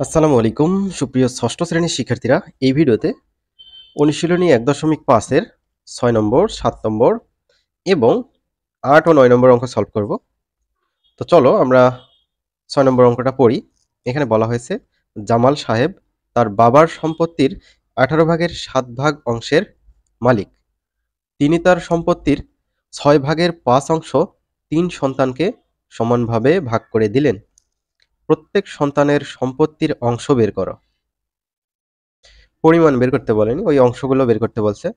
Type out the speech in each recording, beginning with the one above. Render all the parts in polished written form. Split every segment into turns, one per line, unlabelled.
আসসালামু আলাইকুম সুপ্রিয় ষষ্ঠ শ্রেণীর শিক্ষার্থীরা। এই ভিডিওতে অনুশীলনী ১.৫ এর ৬ নম্বর, ৭ নম্বর এবং ৮ ও ৯ নম্বর অঙ্ক সলভ করব। তো চলো আমরা ৬ নম্বর অঙ্কটা পড়ি। এখানে বলা হয়েছে জামাল সাহেব তার বাবার সম্পত্তির ১৮ ভাগের ৭ ভাগ অংশের মালিক। তিনি তার সম্পত্তির ৬ ভাগের ৫ অংশ ৩ সন্তানকে সমানভাবে ভাগ করে দিলেন। প্রত্যেক সন্তানের সম্পত্তির অংশ বের করো। পরিমাণ বের করতে বলেনি, ওই অংশগুলো বের করতে বলছে।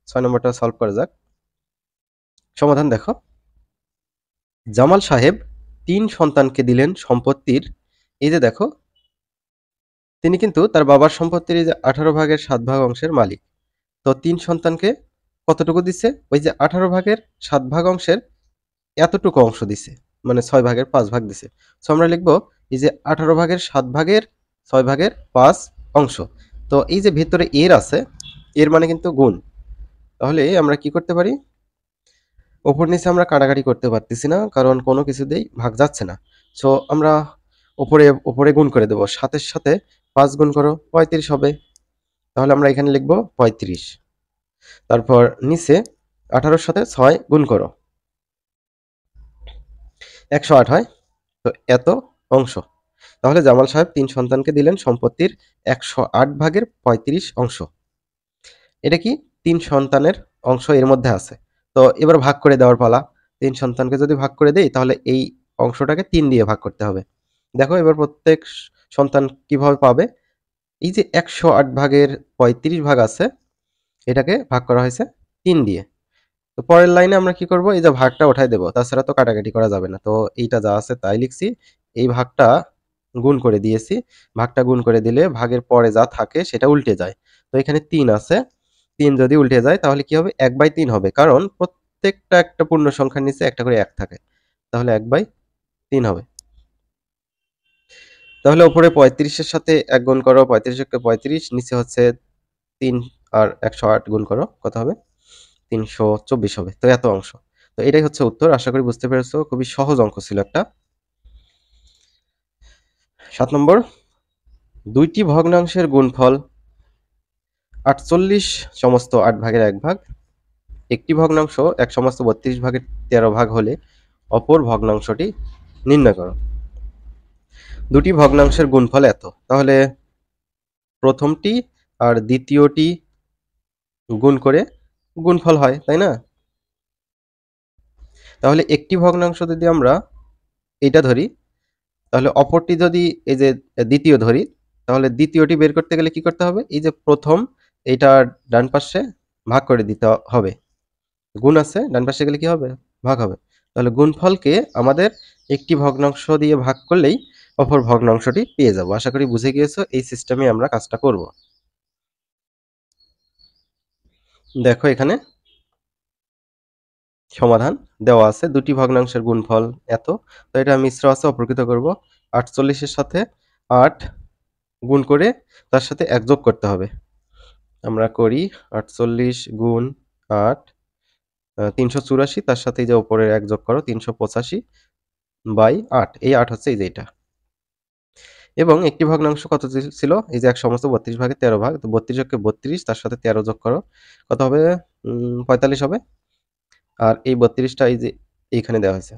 ৬ নম্বরটা সলভ করা যাক। সমাধান দেখো। জামাল সাহেব ৩ সন্তানকে দিলেন সম্পত্তির, এই যে দেখো, তিনি কিন্তু তার বাবার সম্পত্তির এই যে ১৮ ভাগের ৭ ভাগ অংশের মালিক। তো ৩ সন্তানকে কতটুকু দিছে? ওই যে ১৮ ভাগের ৭ ভাগ অংশের এতটুকু অংশ দিছে, মানে ৬ ভাগের ৫ ভাগ দিছে। সো আমরা লিখব এই যে ১৮ ভাগের ৭ ভাগের ৬ ভাগের ৫ অংশ। তো এই যে ভেতরে এর আছে, এর মানে কিন্তু গুণ। তাহলে আমরা কি করতে পারি? উপর নিচে আমরা কাটাকাটি করতে পারতেছি না, কারণ কোনো কিছুতেই ভাগ যাচ্ছে না। সো আমরা উপরে গুণ করে দেব। ৭ এর সাথে ৫ গুণ করো, ৩৫ হবে। তাহলে আমরা এখানে লিখব ৩৫। তারপর নিচে ১৮ সাথে ৬ গুণ করো, ১০৮ হয়। তো এত অংশ। তাহলে জামাল সাহেব ৩ সন্তানকে দিলেন সম্পত্তির ১০৮ ভাগের ৩৫ অংশ। এটা কি? ৩ সন্তানের অংশ এর মধ্যে আছে। তো এবার ভাগ করে দেওয়ার পালা। ৩ সন্তানকে যদি ভাগ করে দেই, তাহলে এই অংশটাকে ৩ দিয়ে ভাগ করতে হবে। দেখো এবার প্রত্যেক সন্তান কিভাবে পাবে? এই যে ১০৮ ভাগের ৩৫ ভাগ আছে, এটাকে ভাগ করা হয়েছে ৩ দিয়ে। তো পরের লাইনে আমরা কি করব? এই যে ভাগটা উঠাই দেব, তাছাড়া তো কাটাকাটি করা যাবে না। তো এইটা যা আছে তাই লিখছি। এই ভাগটা গুণ করে দিয়েছি। ভাগটা গুণ করে দিলে ভাগের পরে যা থাকে সেটা উল্টে যায়। তো এখানে ৩ আছে। ৩ যদি উল্টে যায় তাহলে কি হবে? ১/৩ হবে। কারণ প্রত্যেকটা একটা পূর্ণ সংখ্যার নিচে একটা করে ১ থাকে। তাহলে ১/৩ হবে। তাহলে উপরে ৩৫ এর সাথে ১ গুণ করো, ৩৫ একে ৩৫, নিচে হচ্ছে ৩ আর ১০৮ গুণ করো, কত হবে? ৩২৪ হবে। তো এত অংশ। তো এটাই হচ্ছে উত্তর। আশা করি বুঝতে পেরেছো। খুবই সহজ অঙ্ক ছিল একটা। ৭ নম্বর, দুইটি ভগ্নাংশের গুণফল ৪৮ সমস্ত ৮ ভাগের ১ ভাগ। একটি ভগ্নাংশ ১ সমস্ত ৩২ ভাগের ১৩ ভাগ হলে অপর ভগ্নাংশটি নির্ণয় করো। দুটি ভগ্নাংশের গুণফল এত। তাহলে প্রথমটি আর দ্বিতীয়টি গুণ করে গুণফল হয়, তাই না? তাহলে একটি ভগ্নাংশ যদি আমরা এটা ধরি, তাহলে অপরটি যদি এই যে দ্বিতীয় ধরি, তাহলে দ্বিতীয়টি বের করতে গেলে কি করতে হবে? এই যে প্রথম, এটা ডান পাশে ভাগ করে দিতে হবে। গুণ আছে, ডান পাশে গেলে কি হবে? ভাগ হবে। তাহলে গুণফলকে আমাদের একটি ভগ্নাংশ দিয়ে ভাগ করলেই অপর ভগ্নাংশটি পেয়ে যাব। আশা করি বুঝে গিয়েছো। এই সিস্টেমে আমরা কাজটা করব। দেখো এখানে সমাধান দেওয়া আছে। দুটি ভগ্নাংশের গুণফল এত। তো এটা মিশ্র আছে, অপরকৃত করব। ৪৮ এর সাথে ৮ গুণ করে তার সাথে ১ যোগ করতে হবে। আমরা করি ৪৮ গুণ ৮, ৩৮৪, তার সাথে এই যে উপরের ১ যোগ করো, ৩৮৫/৮। এই ৮ হচ্ছে এই যে এটা। এবং একটি ভগ্নাংশ কত ছিল? এই যে ১ সমস্ত ৩২ ভাগের ১৩ ভাগ। তো ৩২ কে ৩২, তার সাথে ১৩ যোগ করো, কত হবে? ৪৫ হবে। আর এই ৩২টা এই যে এইখানে দেওয়া হয়েছে।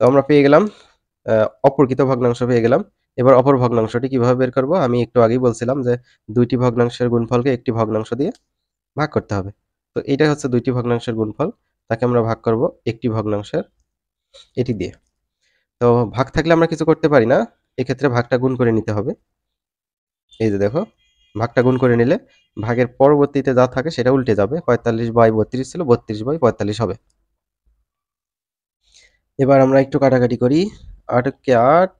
তো আমরা পেয়ে গেলাম অপরকৃত ভগ্নাংশ পেয়ে গেলাম। এবার অপর ভগ্নাংশটি কিভাবে বের করব? আমি একটু আগেই বলছিলাম যে দুইটি ভগ্নাংশের গুণফলকে একটি ভগ্নাংশ দিয়ে ভাগ করতে হবে। তো এটাই হচ্ছে দুইটি ভগ্নাংশের গুণফল। তাকে আমরা ভাগ করব একটি ভগ্নাংশের এটি দিয়ে। তো ভাগ থাকলে আমরা কিছু করতে পারি না। এক্ষেত্রে ভাগটা গুণ করে নিতে হবে। এই যে দেখো, ভাগটা গুণ করে নিলে ভাগের পরবর্তীতে যা থাকে সেটা উল্টে যাবে। ৪৫/৩২ ছিল, ৩২/৪৫ হবে। এবার আমরা একটু কাটাকাটি করি। ৮ কে ৮,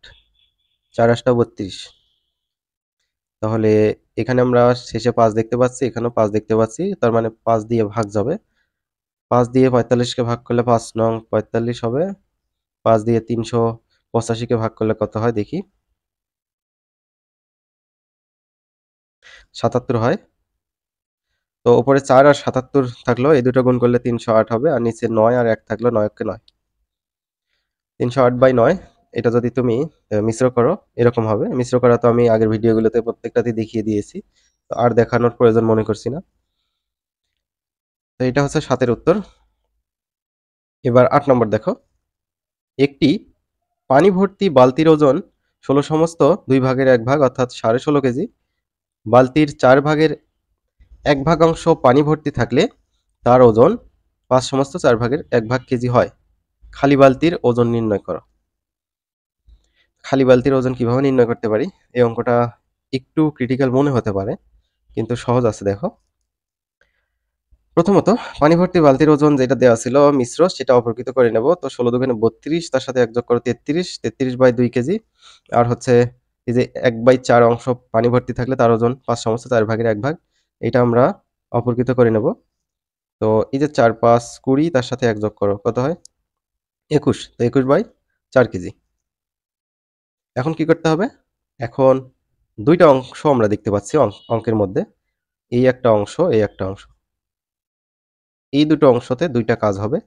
৪ ৮ ৩২। তাহলে এখানে আমরা শেষে ৫ দেখতে পাচ্ছি, এখানেও ৫ দেখতে পাচ্ছি। তার মানে ৫ দিয়ে ভাগ যাবে। ৫ দিয়ে ৪৫কে ভাগ করলে ৫ নং ৪৫ হবে। ৫ দিয়ে ৩৮৫কে ভাগ করলে কত হয় দেখি? ৭৭ হয়। তো উপরে ৪ আর ৭৭ থাকলো, এই দুটো গুণ করলে ৩০৮ হবে। আর নিচে ৯ আর ১ থাকলো, ৯ কে ৯। ৩০৮/৯ এটা যদি তুমি মিশ্র করো এরকম হবে। মিশ্র করা তো আমি আগের ভিডিওগুলোতে প্রত্যেকটাতেই দেখিয়ে দিয়েছি, তো আর দেখানোর প্রয়োজন মনে করছি না। তো এটা হচ্ছে 7 উত্তর। এবার 8 নম্বর দেখো, একটি পানি ভর্তি বালতির ওজন 16 সমস্ত 2 ভাগের 1 ভাগ অর্থাৎ 16.5 কেজি। বালতির 4 ভাগের 1 ভাগ অংশ পানি ভর্তি থাকলে তার ওজন 5 সমস্ত 4 ভাগের 1 ভাগ কেজি হয়। খালি বালতির ওজন নির্ণয় করো। খালি বালতির ওজন কিভাবে নির্ণয় করতে পারি? এই অঙ্কটা একটু ক্রিটিক্যাল মনে হতে পারে, কিন্তু সহজ আছে দেখো। প্রথমত পানি ভর্তি বালতির ওজন যেটা দেওয়া ছিল মিশ্র, সেটা অপরকৃত করে নেব। তো 16 দুগুণে 32, তার সাথে 1 যোগ করো 33, 33/2 কেজি। আর হচ্ছে এই যে 1/4 অংশ পানি ভর্তি থাকলে তার ওজন 5 সমস্ত 4 ভাগের 1 ভাগ। এটা আমরা অপরকৃত করে নেব। তো এই যে 4, 5, 20, তার সাথে 1 যোগ করো, কত হয়? 21। তো 21/4 কেজি। এখন কি করতে হবে? এখন 2টা অংশ আমরা দেখতে পাচ্ছি অঙ্কের মধ্যে। এই একটা অংশ, এই একটা অংশ। এই দুটো অংশতে 2টা কাজ হবে।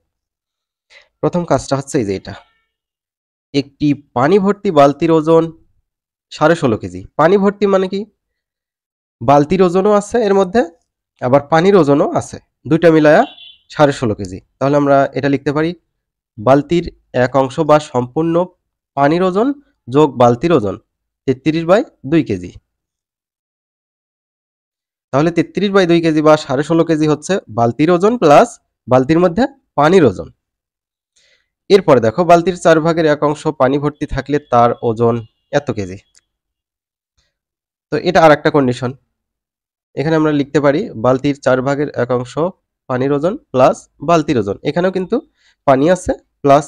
প্রথম কাজটা হচ্ছে এই যে এটা। একটি পানি ভর্তি বালতির ওজন 16.5 কেজি। পানি ভর্তি মানে কি? বালতির ওজনও আছে এর মধ্যে, আবার পানির ওজনও আছে। 2টা মিলায়া 16.5 কেজি। তাহলে আমরা এটা লিখতে পারি বালতির এক অংশ বা সম্পূর্ণ পানির ওজন যোগ বালতির ওজন 33/2 কেজি। তাহলে 33/2 কেজি বা 16.5 কেজি হচ্ছে বালতির ওজন প্লাস বালতির মধ্যে পানির ওজন। এরপরে দেখো বালতির 4 ভাগের 1 অংশ পানি ভর্তি থাকলে তার ওজন এত কেজি। তো এটা আরেকটা কন্ডিশন। এখানে আমরা লিখতে পারি বালতির 4 ভাগের 1 অংশ পানির ওজন প্লাস বালতির ওজন। এখানেও কিন্তু পানি আছে প্লাস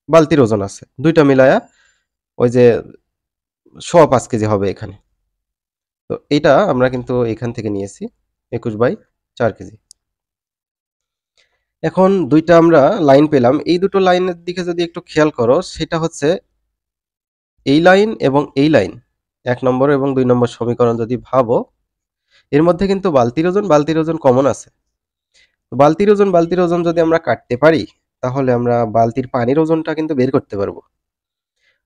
বালতির ওজন আছে। 2টা মিলায়া ওই যে 5.5 কেজি হবে এখানে। তো এটা আমরা কিন্তু এখান থেকে নিয়েছি 21/4 কেজি। এখন 2টা আমরা লাইন পেলাম। এই দুটো লাইনের দিকে যদি একটু খেয়াল করো, সেটা হচ্ছে এই লাইন এবং এই লাইন। 1 নম্বর এবং 2 নম্বর সমীকরণ যদি ভাবো, এর মধ্যে কিন্তু বালতির ওজন কমন আছে। তো বালতির ওজন যদি আমরা কাটতে পারি, তাহলে আমরা বালতির পানির ওজনটা কিন্তু বের করতে পারবো।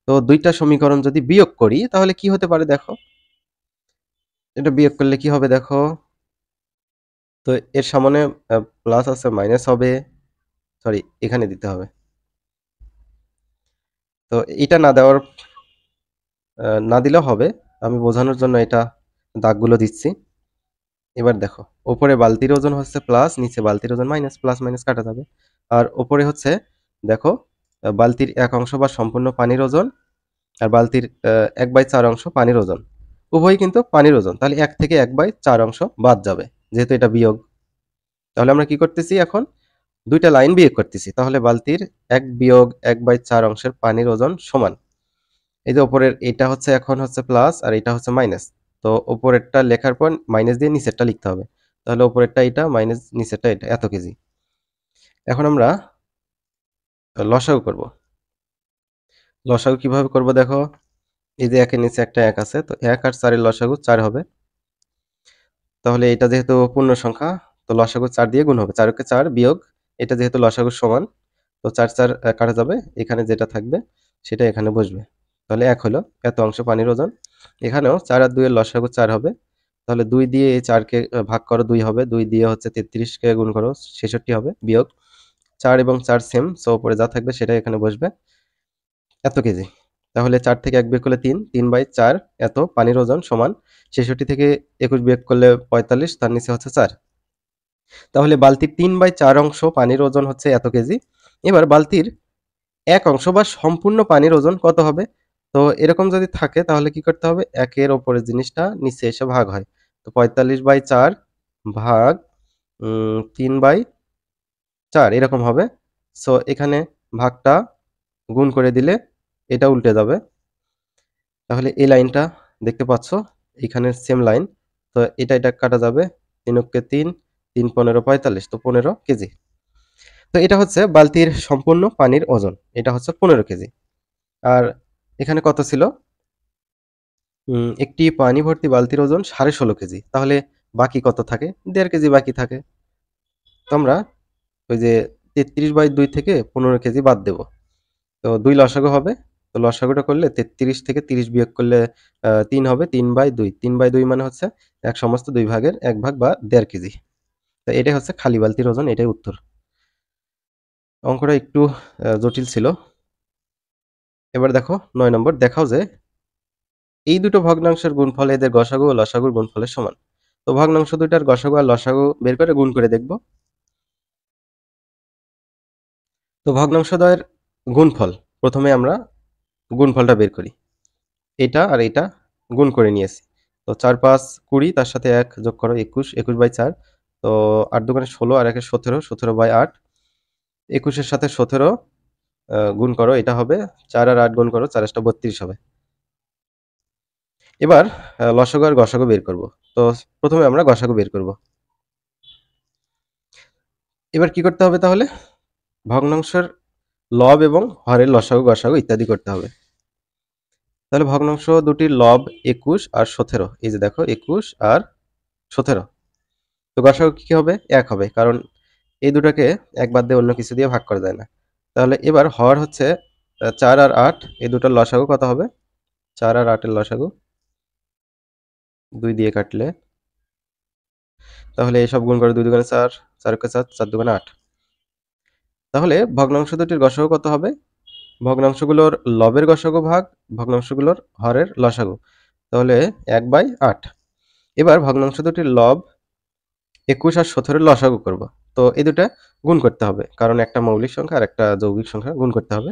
তো 2টা সমীকরণ যদি বিয়োগ করি, তাহলে কি হতে পারে দেখো? এটা বিয়োগ করলে কি হবে দেখো? তো এর সামনে প্লাস আছে, মাইনাস হবে। সরি, এখানে দিতে হবে। তো এটা না দিলেও হবে। আমি বোঝানোর জন্য এটা দাগগুলো দিচ্ছি। এবার দেখো, উপরে বালতির ওজন হচ্ছে প্লাস, নিচে বালতির ওজন মাইনাস, প্লাস মাইনাস কাটা যাবে। আর উপরে হচ্ছে দেখো বালতির 1 অংশ বা সম্পূর্ণ পানির ওজন, আর বালতির 1/4 অংশ পানির ওজন। উভয়ই কিন্তু পানির ওজন। তাহলে 1 থেকে 1/4 অংশ বাদ যাবে, যেহেতু এটা বিয়োগ। তাহলে আমরা কি করতেছি এখন? 2টা লাইন বিয়োগ করতেছি। তাহলে বালতির 1 বিয়োগ 1/4 অংশের পানির ওজন সমান। এই যে উপরের এটা হচ্ছে এখন হচ্ছে প্লাস আর এটা হচ্ছে মাইনাস। তো উপরেরটা লেখার পর মাইনাস দিয়ে নিচেরটা লিখতে হবে। তাহলে উপরেরটা এটা মাইনাস নিচেরটা এটা, এত কেজি। এখন আমরা লসাগু করব। লসাগু কিভাবে করব দেখো? এই যে 1 এর নিচে একটা 1 আছে, তো 1 আর 4 এর লসাগু 4 হবে। তাহলে এটা যেহেতু পূর্ণ সংখ্যা, তো লসাগু 4 দিয়ে গুণ হবে। 4 কে 4 বিয়োগ এটা যেহেতু লসাগুর সমান, তো 4 4 কাটা যাবে। এখানে যেটা থাকবে সেটা এখানে বসবে। তাহলে 1 হলো এত অংশ পানির ওজন। এখানেও 4 আর 2 এর লসাগু 4 হবে। তাহলে 2 দিয়ে এই 4 কে ভাগ করো, 2 হবে। 2 দিয়ে হচ্ছে 33 কে গুণ করো, 66 হবে। বিয়োগ 4 এবং 4 সেম, সো উপরে যা থাকবে সেটাই এখানে বসবে। এত কেজি। তাহলে 4 থেকে 1 বিয়োগ করলে 3, 3/4 এত পানির ওজন সমান 66 থেকে 21 বিয়োগ করলে 45, তার নিচে হচ্ছে 4। তাহলে বালতির 3/4 অংশ পানির ওজন হচ্ছে এত কেজি। এবার বালতির 1 অংশ বা সম্পূর্ণ পানির ওজন কত হবে? তো এরকম যদি থাকে তাহলে কি করতে হবে? 1 এর উপরের জিনিসটা নিচে এসে ভাগ হয়। তো 45/4 ভাগ 3/4 এরকম হবে। সো এখানে ভাগটা গুণ করে দিলে এটা উল্টে যাবে। তাহলে এই লাইনটা দেখতে পাচ্ছ, এখানে সেম লাইন। তো এটা কাটা যাবে। 3 অক্ষে 3, 3 15 45, তো 15 কেজি। তো এটা হচ্ছে বালতির সম্পূর্ণ পানির ওজন। এটা হচ্ছে 15 কেজি। আর এখানে কত ছিল? একটি পানি ভর্তি বালতির ওজন 16.5 কেজি। তাহলে বাকি কত থাকে? 1.5 কেজি বাকি থাকে। তো আমরা ওই যে 33/2 থেকে 15 কেজি বাদ দেব। তো 2 লসাগু হবে। তো লসাগুটা করলে 33 থেকে 30 বিয়োগ করলে 3 হবে, 3/2। 3/2 মানে হচ্ছে 1 সমস্ত 2 ভাগের 1 ভাগ বা 1.5 কেজি। তো এটাই হচ্ছে খালি বালতির ওজন, এটাই উত্তর। অঙ্কটা একটু জটিল ছিল। এবার দেখো 9 নম্বর, দেখাও যে এই দুটো ভগ্নাংশের গুণফল এদের গসাগু ও লসাগুর গুণফলের সমান। তো ভগ্নাংশ দুইটার গসাগু আর লসাগু বের করে গুণ করে দেখব। তো ভগ্নাংশদ্বয়ের গুণফল, প্রথমে আমরা গুণফলটা বের করি। এটা আর এটা গুণ করে নিয়েছি। তো 4 5 20, তার সাথে 1 যোগ করো 21, 21/4। তো 8 দুগুণে 16 আর 1 এ 17, 17/8। 21 এর সাথে 17 গুণ করো, এটা হবে 4 আর 8 গুণ করো, 4 8 32 হবে। এবার লসাগু আর গসাগু বের করব। তো প্রথমে আমরা গসাগু বের করব। এবার কি করতে হবে তাহলে? ভগ্নাংশের লব এবং হরের লসাগু গসাগু ইত্যাদি করতে হবে। তাহলে ভগ্নাংশ দুটির লব 21 আর 17, এই যে দেখো 21 আর 17। তো গসাগু কি হবে? 1 হবে, কারণ এই দুটাকে এক বাদ দিয়ে অন্য কিছু দিয়ে ভাগ করা যায় না। তাহলে এবার হর হচ্ছে 4 আর 8, এই দুটার লসাগু কত হবে? 4 আর 8 এর লসাগু 2 দিয়ে কাটলে, তাহলে এইসব গুণ করে 2 দুগুণে 4, 4 একে 4, 4 দুগুণে 8। তাহলে ভগ্নাংশ দুটির গসাগু কত হবে? ভগ্নাংশগুলোর লবের গসাগু ভাগ ভগ্নাংশগুলোর হরের লসাগু, তাহলে 1/8। এবার ভগ্নাংশ দুটির লব 21 আর 17 এর লসাগু করব। তো এই দুটা গুণ করতে হবে, কারণ একটা মৌলিক সংখ্যা আর একটা যৌগিক সংখ্যা, গুণ করতে হবে।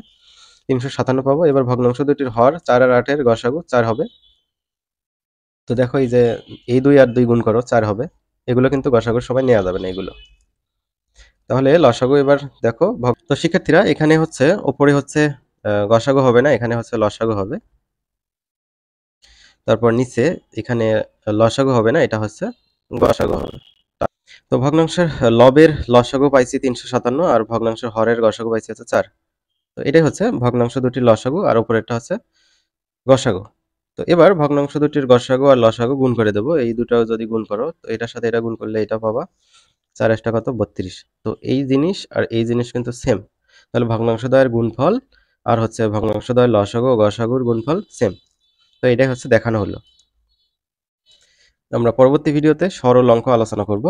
357 পাবো। এবার ভগ্নাংশ দুটির হর 4 আর 8 এর গসাগু 4 হবে। তো দেখো এই যে এই 2 আর 2 গুণ করো, 4 হবে। এগুলো কিন্তু গসাগুর সময় নেওয়া যাবে না এগুলো। তাহলে লসাগু এবার দেখো। তো শিক্ষার্থীরা, এখানে হচ্ছে ওপরে হচ্ছে গসাগু হবে না, এখানে হচ্ছে লসাগু হবে। তারপর নিচে এখানে লসাগু হবে না, এটা হচ্ছে গসাগু হবে। তো ভগ্নাংশের লবের লসাগু পাইছি 357, আর ভগ্নাংশের হরের গসাগু পাইছি হচ্ছে 4। তো এটাই হচ্ছে ভগ্নাংশ দুটির লসাগু, আর উপরেরটা হচ্ছে গসাগু। তো এবার ভগ্নাংশ দুটির গসাগু আর লসাগু গুণ করে দেবো। এই দুটাও যদি গুণ করো, তো এটার সাথে এটা গুণ করলে এটা পাবা, 4 8 কত 32। তো এই জিনিস আর এই জিনিস কিন্তু সেম। তাহলে ভগ্নাংশদ্বয়ের গুণফল আর হচ্ছে ভগ্নাংশদ্বয়ের লসাগু ও গসাগুর গুণফল সেম। তো এটাই হচ্ছে দেখানো হলো। আমরা পরবর্তী ভিডিওতে সরল অঙ্ক আলোচনা করব।